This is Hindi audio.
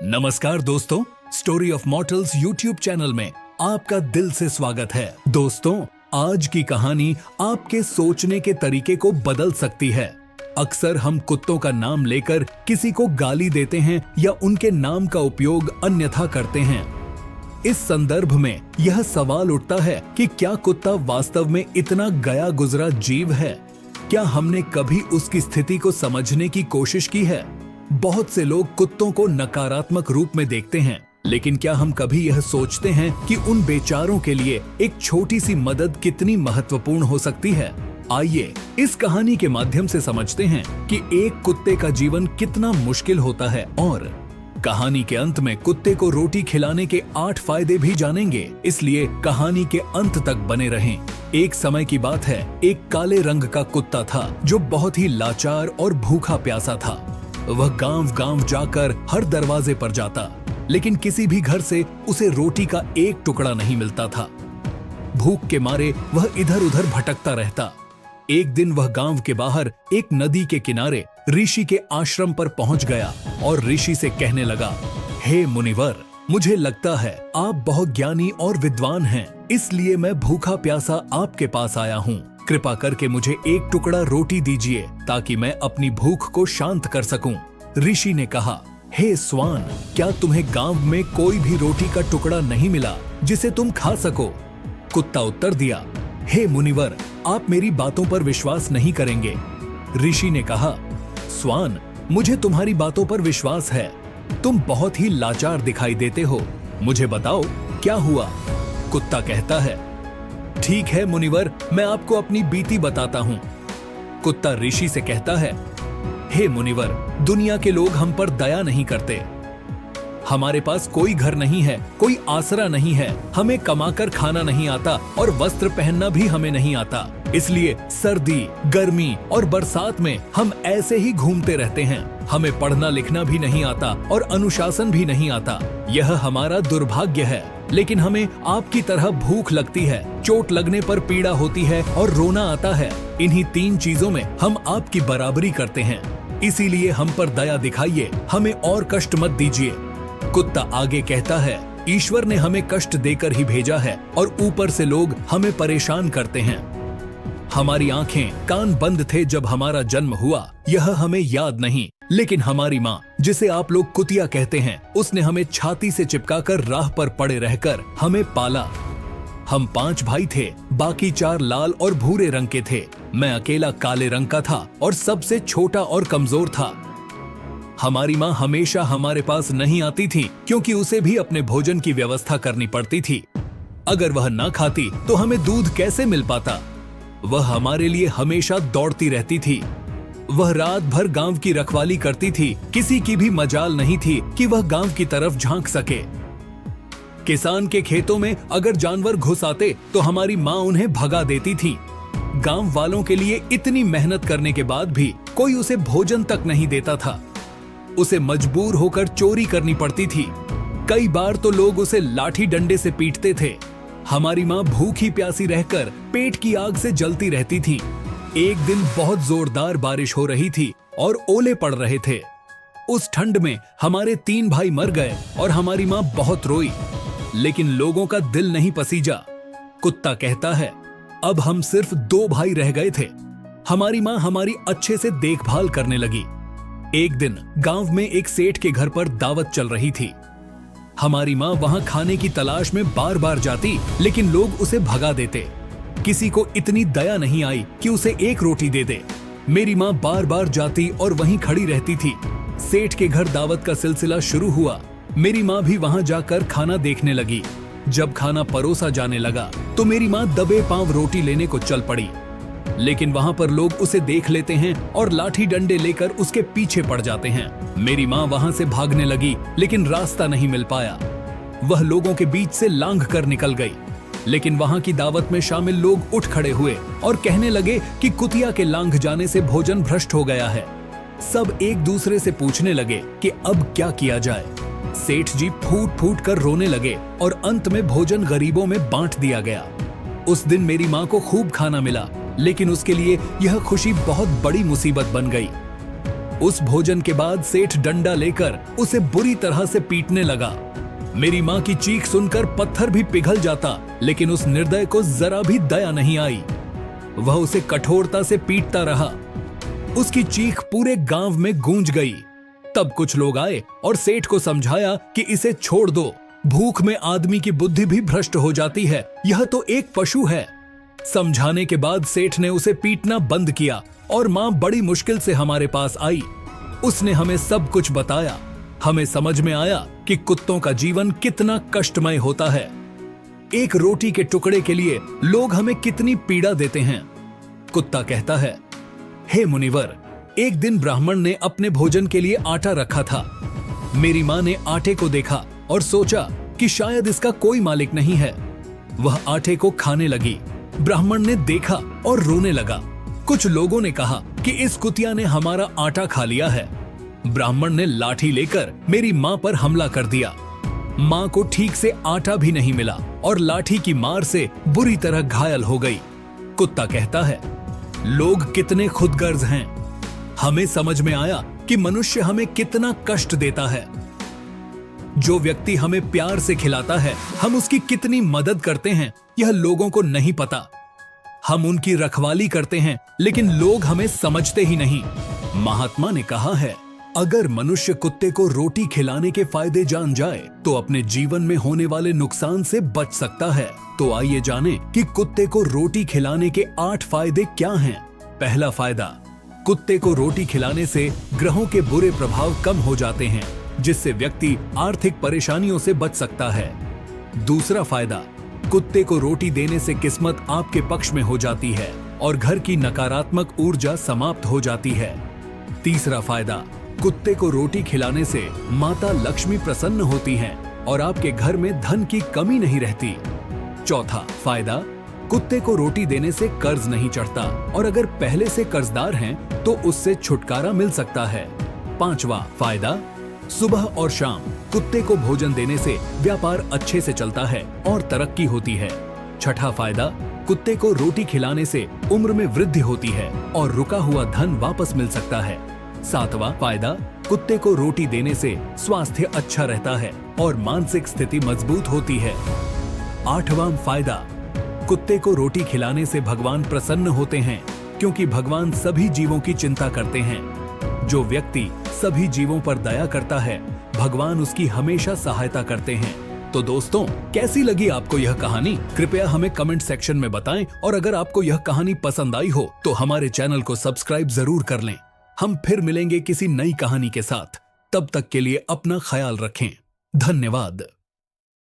नमस्कार दोस्तों, story of mortals YouTube channel में आपका दिल से स्वागत है। दोस्तों, आज की कहानी आपके सोचने के तरीके को बदल सकती है। अक्सर हम कुत्तों का नाम लेकर किसी को गाली देते हैं या उनके नाम का उपयोग अन्यथा करते हैं। इस संदर्भ में यह सवाल उठता है कि क्या कुत्ता वास्तव में इतना गया गुजरा जीव है? क्या हमने कभी उसकी स्थिति को समझने की कोशिश की है? बहुत से लोग कुत्तों को नकारात्मक रूप में देखते हैं, लेकिन क्या हम कभी यह सोचते हैं कि उन बेचारों के लिए एक छोटी सी मदद कितनी महत्वपूर्ण हो सकती है? आइए इस कहानी के माध्यम से समझते हैं कि एक कुत्ते का जीवन कितना मुश्किल होता है और कहानी के अंत में कुत्ते को रोटी खिलाने के 8 फायदे भी जानेंगे। इसलिए कहानी के अंत तक बने रहें। एक समय की बात है, एक काले रंग का कुत्ता था जो बहुत ही लाचार और भूखा प्यासा था। वह गांव-गांव जाकर हर दरवाजे पर जाता, लेकिन किसी भी घर से उसे रोटी का एक टुकड़ा नहीं मिलता था। भूख के मारे वह इधर-उधर भटकता रहता। एक दिन वह गांव के बाहर एक नदी के किनारे ऋषि के आश्रम पर पहुंच गया और ऋषि से कहने लगा, हे मुनिवर, मुझे लगता है आप बहुत ज्ञानी और विद्वान हैं, इसलिए मैं भूखा प्यासा आपके पास आया हूँ। कृपा करके मुझे एक टुकड़ा रोटी दीजिए ताकि मैं अपनी भूख को शांत कर सकूं। ऋषि ने कहा, हे स्वान, क्या तुम्हें गांव में कोई भी रोटी का टुकड़ा नहीं मिला जिसे तुम खा सको? कुत्ता उत्तर दिया, हे मुनिवर, आप मेरी बातों पर विश्वास नहीं करेंगे। ऋषि ने कहा, स्वान, मुझे तुम्हारी बातों पर विश्वास है। तुम बहुत ही लाचार दिखाई देते हो। मुझे बताओ क्या हुआ? कुत्ता कहता है, ठीक है मुनिवर, मैं आपको अपनी बीती बताता हूँ। कुत्ता ऋषि से कहता है, हे मुनिवर, दुनिया के लोग हम पर दया नहीं करते। हमारे पास कोई घर नहीं है, कोई आसरा नहीं है, हमें कमाकर खाना नहीं आता और वस्त्र पहनना भी हमें नहीं आता। इसलिए सर्दी, गर्मी और बरसात में हम ऐसे ही घूमते रहते हैं। हमें पढ़ना लिखना भी नहीं आता और अनुशासन भी नहीं आता। यह हमारा दुर्भाग्य है। लेकिन हमें आपकी तरह भूख लगती है, चोट लगने पर पीड़ा होती है और रोना आता है। इन्हीं 3 चीजों में हम आपकी बराबरी करते हैं। इसीलिए हम पर दया दिखाइए, हमें और कष्ट मत दीजिए। कुत्ता आगे कहता है, ईश्वर ने हमें कष्ट देकर ही भेजा है और ऊपर से लोग हमें परेशान करते हैं। हमारी आंखें कान बंद थे जब हमारा जन्म हुआ, यह हमें याद नहीं, लेकिन हमारी माँ, जिसे आप लोग कुतिया कहते हैं, उसने हमें छाती से चिपकाकर राह पर पड़े रहकर हमें पाला। हम 5 भाई थे, बाकी 4 लाल और भूरे रंग के थे। मैं अकेला काले रंग का था और सबसे छोटा और कमजोर था। हमारी माँ हमेशा हमारे पास नहीं आती थी क्योंकि उसे भी अपने भोजन की व्यवस्था करनी पड़ती थी। अगर वह न खाती तो हमें दूध कैसे मिल पाता? वह हमारे लिए हमेशा दौड़ती रहती थी। वह रात भर गांव की रखवाली करती थी। किसी की भी मजाल नहीं थी कि वह गांव की तरफ झांक सके। किसान के खेतों में अगर जानवर घुस आते तो हमारी माँ उन्हें भगा देती थी। गांव वालों के लिए इतनी मेहनत करने के बाद भी कोई उसे भोजन तक नहीं देता था। उसे मजबूर होकर चोरी करनी पड़ती थी। कई बार तो लोग उसे लाठी डंडे से पीटते थे। हमारी माँ भूखी प्यासी रहकर पेट की आग से जलती रहती थी। एक दिन बहुत जोरदार बारिश हो रही थी और ओले पड़ रहे थे। उस ठंड में हमारे 3 भाई मर गए और हमारी माँ बहुत रोई, लेकिन लोगों का दिल नहीं पसीजा। कुत्ता कहता है, अब हम सिर्फ 2 भाई रह गए थे। हमारी माँ हमारी अच्छे से देखभाल करने लगी। एक दिन गांव में एक सेठ के घर पर दावत चल रही थी। हमारी माँ वहां खाने की तलाश में बार-बार जाती, लेकिन लोग उसे भगा देते। किसी को इतनी दया नहीं आई कि उसे एक रोटी दे दे। मेरी माँ बार-बार जाती और वहीं खड़ी रहती थी। सेठ के घर दावत का सिलसिला शुरू हुआ। मेरी माँ भी वहां जाकर खाना देखने लगी। जब खाना परोसा जाने लगा तो मेरी माँ दबे पांव रोटी लेने को चल पड़ी, लेकिन वहां पर लोग उसे देख लेते हैं और लाठी डंडे लेकर उसके पीछे पड़ जाते हैं। मेरी माँ वहां से भागने लगी, लेकिन रास्ता नहीं मिल पाया। वह लोगों के बीच से लांघ कर निकल गई, लेकिन वहां की दावत में शामिल लोग उठ खड़े हुए और कहने लगे कि कुतिया के लांघ जाने से भोजन भ्रष्ट हो गया है। सब एक दूसरे से पूछने लगे कि अब क्या किया जाए। सेठ जी फूट फूट कर रोने लगे और अंत में भोजन गरीबों में बांट दिया गया। उस दिन मेरी माँ को खूब खाना मिला, लेकिन उसके लिए यह खुशी बहुत बड़ी मुसीबत बन गई। उस भोजन के बाद सेठ डंडा लेकर उसे बुरी तरह से पीटने लगा। मेरी माँ की चीख सुनकर पत्थर भी पिघल जाता, लेकिन उस निर्दय को जरा भी दया नहीं आई। वह उसे कठोरता से पीटता रहा। उसकी चीख पूरे गांव में गूंज गई। तब कुछ लोग आए और सेठ को समझाया कि इसे छोड़ दो, भूख में आदमी की बुद्धि भी भ्रष्ट हो जाती है, यह तो एक पशु है। समझाने के बाद सेठ ने उसे पीटना बंद किया और मां बड़ी मुश्किल से हमारे पास आई। उसने हमें सब कुछ बताया। हमें समझ में आया कि कुत्तों का जीवन कितना कष्टमय होता है। एक रोटी के टुकड़े के लिए लोग हमें कितनी पीड़ा देते हैं। कुत्ता कहता है, हे मुनिवर, एक दिन ब्राह्मण ने अपने भोजन के लिए आटा रखा था। मेरी मां ने आटे को देखा और सोचा कि शायद इसका कोई मालिक नहीं है। वह आटे को खाने लगी। ब्राह्मण ने देखा और रोने लगा। कुछ लोगों ने कहा कि इस कुतिया ने हमारा आटा खा लिया है। ब्राह्मण ने लाठी लेकर मेरी मां पर हमला कर दिया। मां को ठीक से आटा भी नहीं मिला और लाठी की मार से बुरी तरह घायल हो गई। कुत्ता कहता है, लोग कितने खुदगर्ज हैं। हमें समझ में आया कि मनुष्य हमें कितना कष्ट देता है। जो व्यक्ति हमें प्यार से खिलाता है, हम उसकी कितनी मदद करते हैं, यह लोगों को नहीं पता। हम उनकी रखवाली करते हैं, लेकिन लोग हमें समझते ही नहीं। महात्मा ने कहा है, अगर मनुष्य कुत्ते को रोटी खिलाने के फायदे जान जाए तो अपने जीवन में होने वाले नुकसान से बच सकता है। तो आइए जानें कि कुत्ते को रोटी खिलाने के 8 फायदे क्या हैं। पहला फायदा, कुत्ते को रोटी खिलाने से ग्रहों के बुरे प्रभाव कम हो जाते हैं, जिससे व्यक्ति आर्थिक परेशानियों से बच सकता है। दूसरा फायदा, कुत्ते को रोटी देने से किस्मत आपके पक्ष में हो जाती है और घर की नकारात्मक ऊर्जा समाप्त हो जाती है। तीसरा फायदा, कुत्ते को रोटी खिलाने से माता लक्ष्मी प्रसन्न होती हैं और आपके घर में धन की कमी नहीं रहती। चौथा फायदा, कुत्ते को रोटी देने से कर्ज नहीं चढ़ता और अगर पहले से कर्जदार हैं तो उससे छुटकारा मिल सकता है। पांचवा फायदा, सुबह और शाम कुत्ते को भोजन देने से व्यापार अच्छे से चलता है और तरक्की होती है। छठा फायदा, कुत्ते को रोटी खिलाने से उम्र में वृद्धि होती है और रुका हुआ धन वापस मिल सकता है। सातवां फायदा, कुत्ते को रोटी देने से स्वास्थ्य अच्छा रहता है और मानसिक स्थिति मजबूत होती है। आठवां फायदा, कुत्ते को रोटी खिलाने से भगवान प्रसन्न होते हैं, क्योंकि भगवान सभी जीवों की चिंता करते हैं। जो व्यक्ति सभी जीवों पर दया करता है, भगवान उसकी हमेशा सहायता करते हैं। तो दोस्तों, कैसी लगी आपको यह कहानी? कृपया हमें कमेंट सेक्शन में बताएं और अगर आपको यह कहानी पसंद आई हो तो हमारे चैनल को सब्सक्राइब जरूर कर लें। हम फिर मिलेंगे किसी नई कहानी के साथ। तब तक के लिए अपना ख्याल रखें। धन्यवाद।